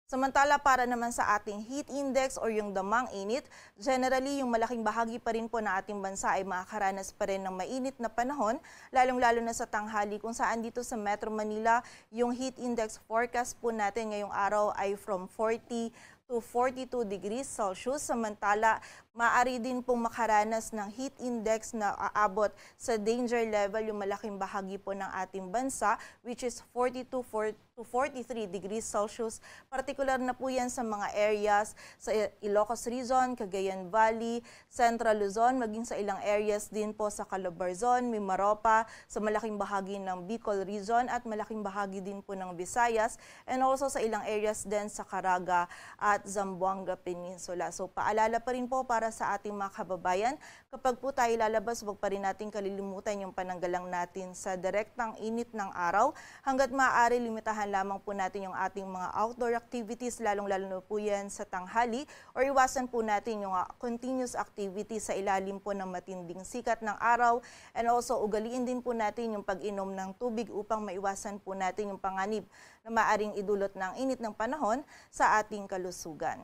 Samantala para naman sa ating heat index or yung damang init, generally yung malaking bahagi pa rin po ng ating bansa ay makakaranas pa rin ng mainit na panahon, lalong-lalo na sa tanghali kung saan dito sa Metro Manila, yung heat index forecast po natin ngayong araw ay from 40 to 42 degrees Celsius. Samantala, maaari din pong makaranas ng heat index na aabot sa danger level yung malaking bahagi po ng ating bansa, which is 42 to 43 degrees Celsius. Partikular na po yan sa mga areas sa Ilocos Region, Cagayan Valley, Central Luzon, maging sa ilang areas din po sa Calabarzon, Mimaropa, sa malaking bahagi ng Bicol Region at malaking bahagi din po ng Visayas, and also sa ilang areas din sa Caraga at Zamboanga Peninsula. So paalala pa rin po para sa ating mga kababayan, kapag po tayo lalabas, huwag pa rin natin kalilimutan yung pananggalang natin sa direktang init ng araw. Hanggat maaari, limitahan lamang po natin yung ating mga outdoor activities, lalong-lalo na po yan sa tanghali, or iwasan po natin yung continuous activities sa ilalim po ng matinding sikat ng araw, and also ugaliin din po natin yung pag-inom ng tubig upang maiwasan po natin yung panganib na maaring idulot ng init ng panahon sa ating kalusugan.